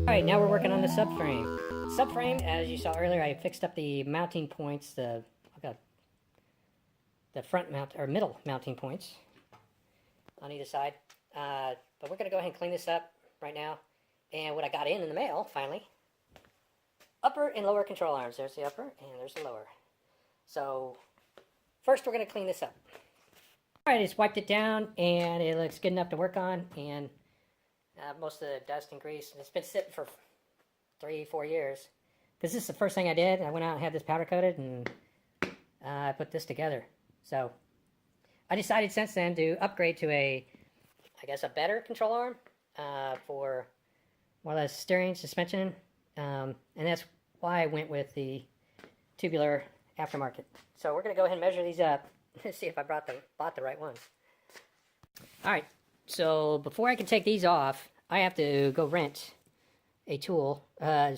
Alright, now we're working on the subframe. Subframe, as you saw earlier, I fixed up the mounting points, the front mount, or middle mounting points on either side. But we're going to go ahead and clean this up right now. And what I got in the mail, finally, upper and lower control arms. There's the upper and there's the lower. So, first we're going to clean this up. Alright, I just wiped it down and it looks good enough to work on. And most of the dust and grease. It's been sitting for 3-4 years. This is the first thing I did. I went out and had this powder coated and I put this together. So I decided since then to upgrade to I guess a better control arm for more or less steering, suspension. And that's why I went with the tubular aftermarket. So we're going to go ahead and measure these up. Let's see if I bought the right ones. Alright. So before I can take these off, I have to go rent a tool. I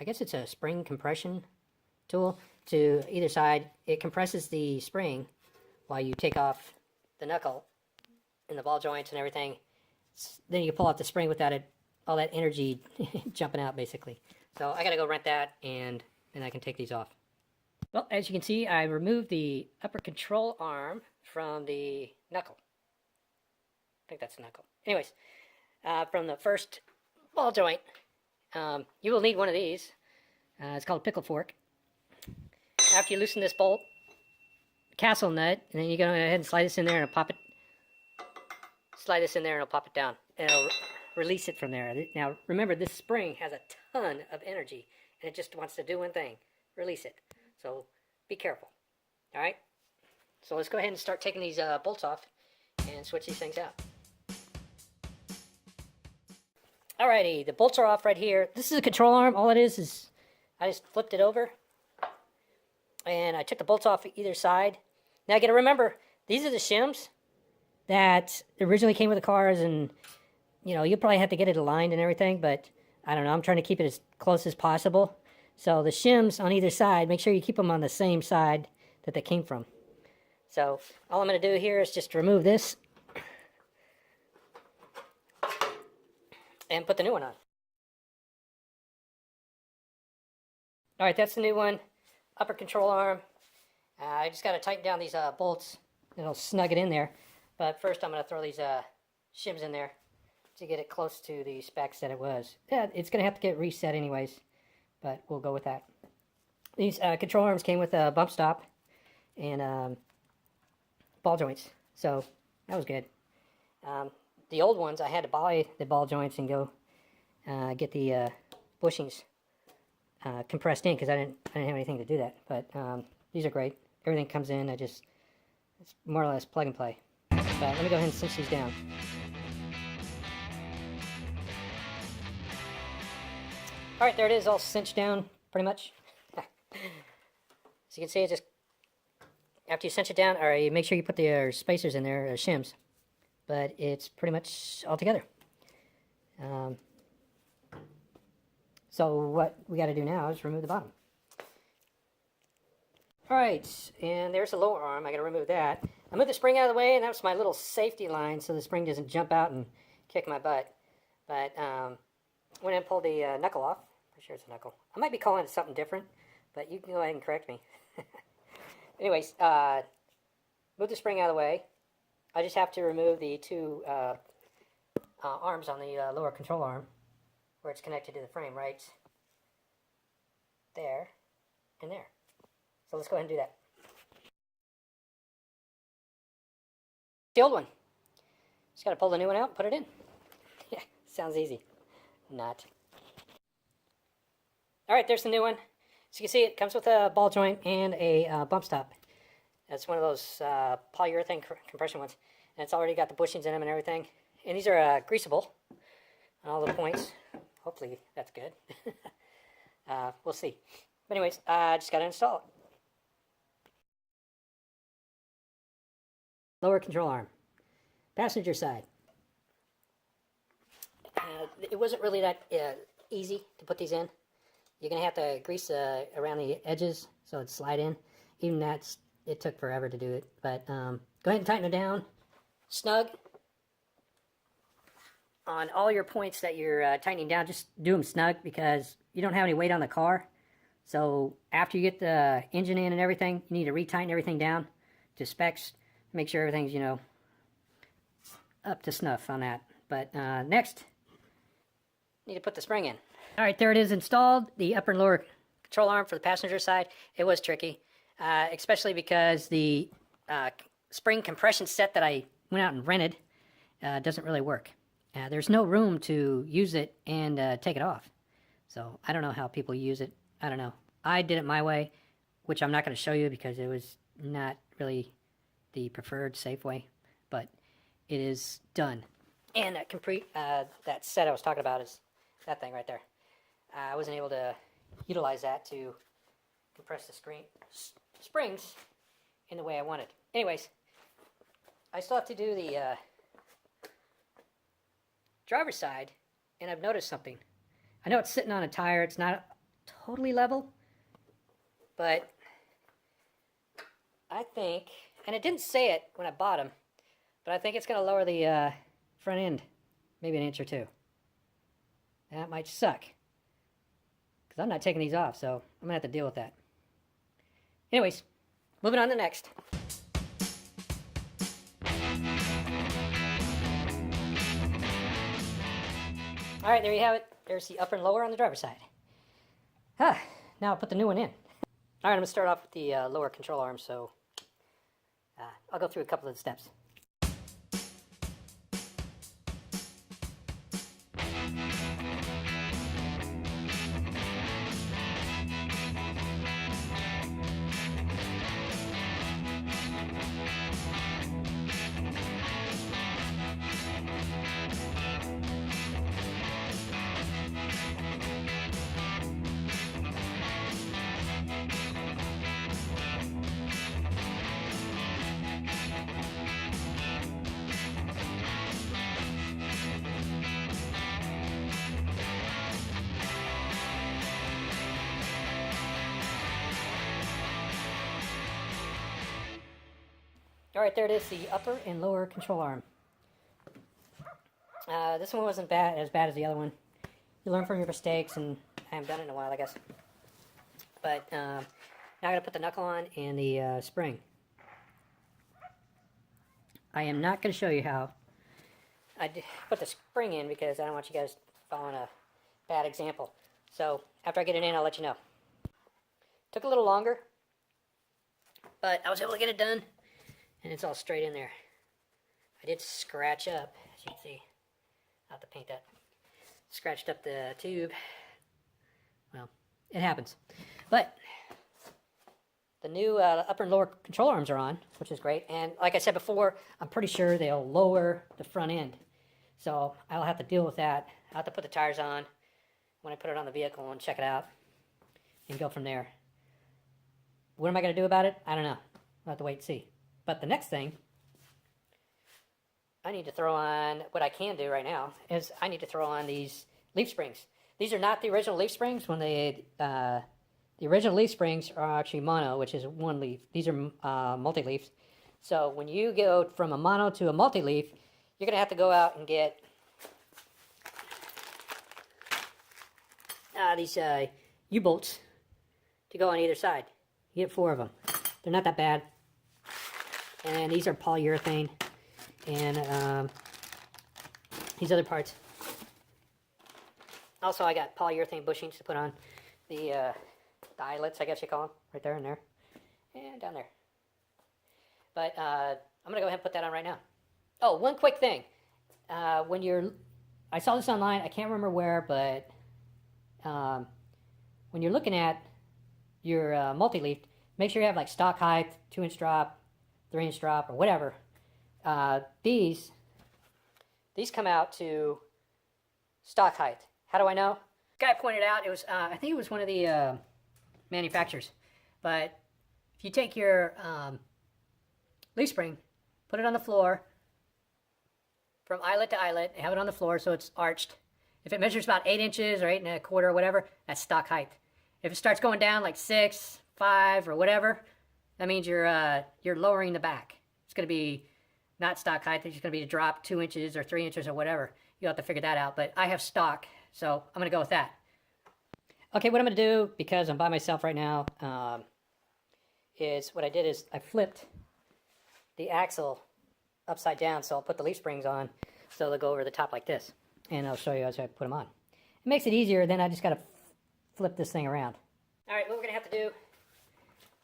guess it's a spring compression tool to either side. It compresses the spring while you take off the knuckle and the ball joints and everything. Then you pull off the spring without all that energy jumping out, basically. So I gotta go rent that, and then I can take these off. Well, as you can see, I removed the upper control arm from the knuckle. I think that's a knuckle. Anyways, from the first ball joint, you will need one of these. It's called a Pickle Fork. After you loosen this bolt, castle nut, and then you go ahead and slide this in there and it'll pop it. Slide this in there and it'll pop it down. And it'll release it from there. Now, remember, this spring has a ton of energy, and it just wants to do one thing: release it. So be careful. All right. So let's go ahead and start taking these bolts off and switch these things out. Alrighty, the bolts are off right here. This is a control arm. All it is I just flipped it over and I took the bolts off either side. Now you gotta remember, these are the shims that originally came with the cars, and you know, you'll probably have to get it aligned and everything, but I don't know, I'm trying to keep it as close as possible. So the shims on either side, make sure you keep them on the same side that they came from. So all I'm gonna do here is just remove this and put the new one on. Alright, that's the new one. Upper control arm. I just got to tighten down these bolts. It'll snug it in there. But first I'm going to throw these shims in there to get it close to the specs that it was. Yeah, it's going to have to get reset anyways, but we'll go with that. These control arms came with a bump stop and ball joints. So that was good. The old ones, I had to buy the ball joints and go get the bushings compressed in because I didn't have anything to do that. But these are great. Everything comes in. It's more or less plug and play. But let me go ahead and cinch these down. All right, there it is, all cinched down pretty much. As you can see, it just after you cinch it down, or you make sure you put the spacers in there, shims. But it's pretty much all together. So what we got to do now is remove the bottom. Alright, and there's the lower arm. I got to remove that. I moved the spring out of the way, and that's my little safety line so the spring doesn't jump out and kick my butt. But went and pulled the knuckle off. Pretty sure it's a knuckle. I might be calling it something different, but you can go ahead and correct me. Anyways, move the spring out of the way. I just have to remove the two arms on the lower control arm where it's connected to the frame, right there and there. So let's go ahead and do that. The old one. Just got to pull the new one out and put it in. Yeah, sounds easy. Not. Alright, there's the new one. As you can see, it comes with a ball joint and a bump stop. That's one of those polyurethane compression ones. And it's already got the bushings in them and everything. And these are greasable on all the points. Hopefully that's good. We'll see. But anyways, I just got to install it. Lower control arm. Passenger side. It wasn't really that easy to put these in. You're going to have to grease around the edges so it'd slide in. Even that's, it took forever to do it. But go ahead and tighten it down. Snug. on all your points that you're tightening down, just do them snug because you don't have any weight on the car. So after you get the engine in and everything, you need to retighten everything down to specs, make sure everything's, you know, up to snuff on that. But next, need to put the spring in. All right, there it is installed, the upper and lower control arm for the passenger side. It was tricky, especially because the spring compression set that I went out and rented doesn't really work. There's no room to use it and take it off. So I don't know how people use it. I don't know. I did it my way, which I'm not going to show you because it was not really the preferred safe way, but it is done. And that set I was talking about is that thing right there. I wasn't able to utilize that to compress the springs in the way I wanted. Anyways, I still have to do the driver's side, and I've noticed something. I know it's sitting on a tire. It's not totally level, but I think, and it didn't say it when I bought them, but I think it's going to lower the front end maybe an inch or two. That might suck because I'm not taking these off, so I'm going to have to deal with that. Anyways, moving on to next. All right, there you have it. There's the upper and lower on the driver's side. Now I'll put the new one in. All right, I'm going to start off with the lower control arm, so I'll go through a couple of the steps. All right, there it is, the upper and lower control arm. This one wasn't as bad as the other one. You learn from your mistakes, and I haven't done it in a while, I guess. But now I'm going to put the knuckle on and the spring. I am not going to show you how I put the spring in because I don't want you guys following a bad example. So after I get it in, I'll let you know. Took a little longer, but I was able to get it done. And it's all straight in there. I did scratch up, as you can see. I'll have to paint that. Scratched up the tube. Well, it happens. But the new upper and lower control arms are on, which is great. And like I said before, I'm pretty sure they'll lower the front end. So I'll have to deal with that. I'll have to put the tires on when I put it on the vehicle and check it out. And go from there. What am I going to do about it? I don't know. I'll have to wait and see. But the next thing I need to throw on, what I can do right now, is I need to throw on these leaf springs. These are not the original leaf springs. When the original leaf springs are actually mono, which is one leaf. These are multi-leafs. So when you go from a mono to a multi-leaf, you're going to have to go out and get these U-bolts to go on either side. You get 4 of them. They're not that bad. And these are polyurethane, and these other parts. Also, I got polyurethane bushings to put on the eyelets, I guess you call them, right there and there, and down there. But I'm going to go ahead and put that on right now. Oh, one quick thing. I saw this online, I can't remember where, but when you're looking at your multi-leaf, make sure you have like stock height, 2-inch drop, 3-inch drop, or whatever. These come out to stock height. How do I know? The guy pointed out, it was I think it was one of the manufacturers. But if you take your leaf spring, put it on the floor, from eyelet to eyelet, have it on the floor so it's arched. If it measures about 8 inches or 8 1/4 or whatever, that's stock height. If it starts going down like 6, 5, or whatever, that means you're lowering the back. It's going to be not stock height. It's going to be a drop 2 inches or 3 inches or whatever. you'll have to figure that out. But I have stock, so I'm going to go with that. Okay, what I'm going to do, because I'm by myself right now, is what I did is I flipped the axle upside down, so I'll put the leaf springs on so they'll go over the top like this. And I'll show you as I put them on. It makes it easier, then I just got to flip this thing around. All right, what we're going to have to do,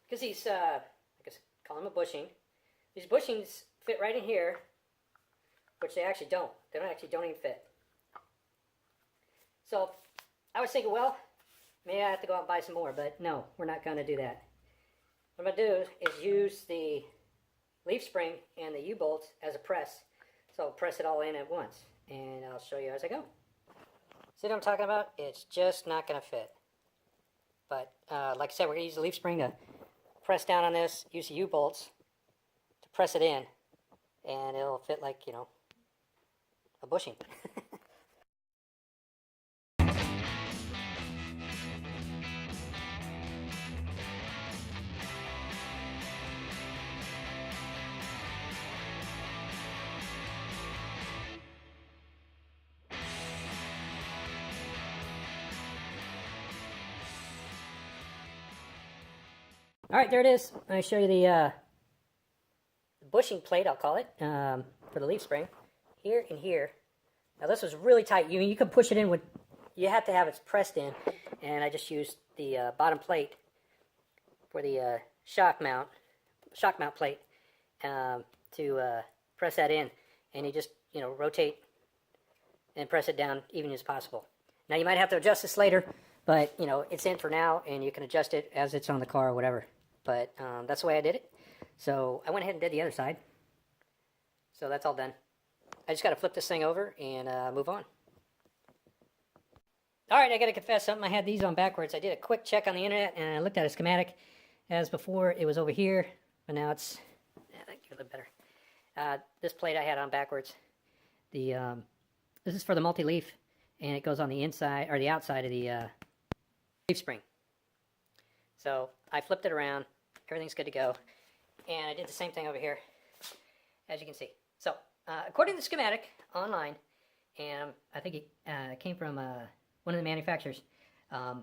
because these, I guess call them a bushing. These bushings fit right in here, which they actually don't. They don't even fit. So I was thinking, well, maybe I have to go out and buy some more, but no, we're not going to do that. What I'm going to do is use the leaf spring and the U-bolts as a press. So I'll press it all in at once, and I'll show you as I go. See what I'm talking about? It's just not going to fit. But like I said, we're going to use the leaf spring to press down on this, use the U-bolts to press it in, and it'll fit like, you know, a bushing. All right, there it is. I'll show you the bushing plate, I'll call it, for the leaf spring. Here and here. Now this was really tight. You can push it in with, you have to have it pressed in. And I just used the bottom plate for the shock mount plate to press that in. And you just, you know, rotate and press it down even as possible. Now you might have to adjust this later, but you know, it's in for now and you can adjust it as it's on the car or whatever. But that's the way I did it. So I went ahead and did the other side. So that's all done. I just got to flip this thing over and move on. All right, I got to confess something. I had these on backwards. I did a quick check on the internet and I looked at a schematic. As before, it was over here, but now it's, that gives it a little better. This plate I had on backwards. This is for the multi-leaf, and it goes on the inside or the outside of the leaf spring. So I flipped it around. Everything's good to go. And I did the same thing over here, as you can see. So, according to the schematic online, and I think it came from one of the manufacturers, I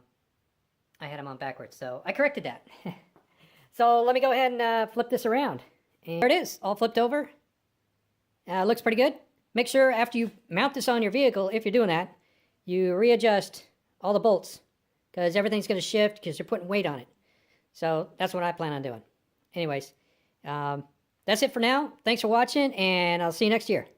had them on backwards. So I corrected that. So let me go ahead and flip this around. And there it is, all flipped over. Looks pretty good. Make sure after you mount this on your vehicle, if you're doing that, you readjust all the bolts, because everything's going to shift because you're putting weight on it. So that's what I plan on doing. Anyways, that's it for now. Thanks for watching, and I'll see you next year.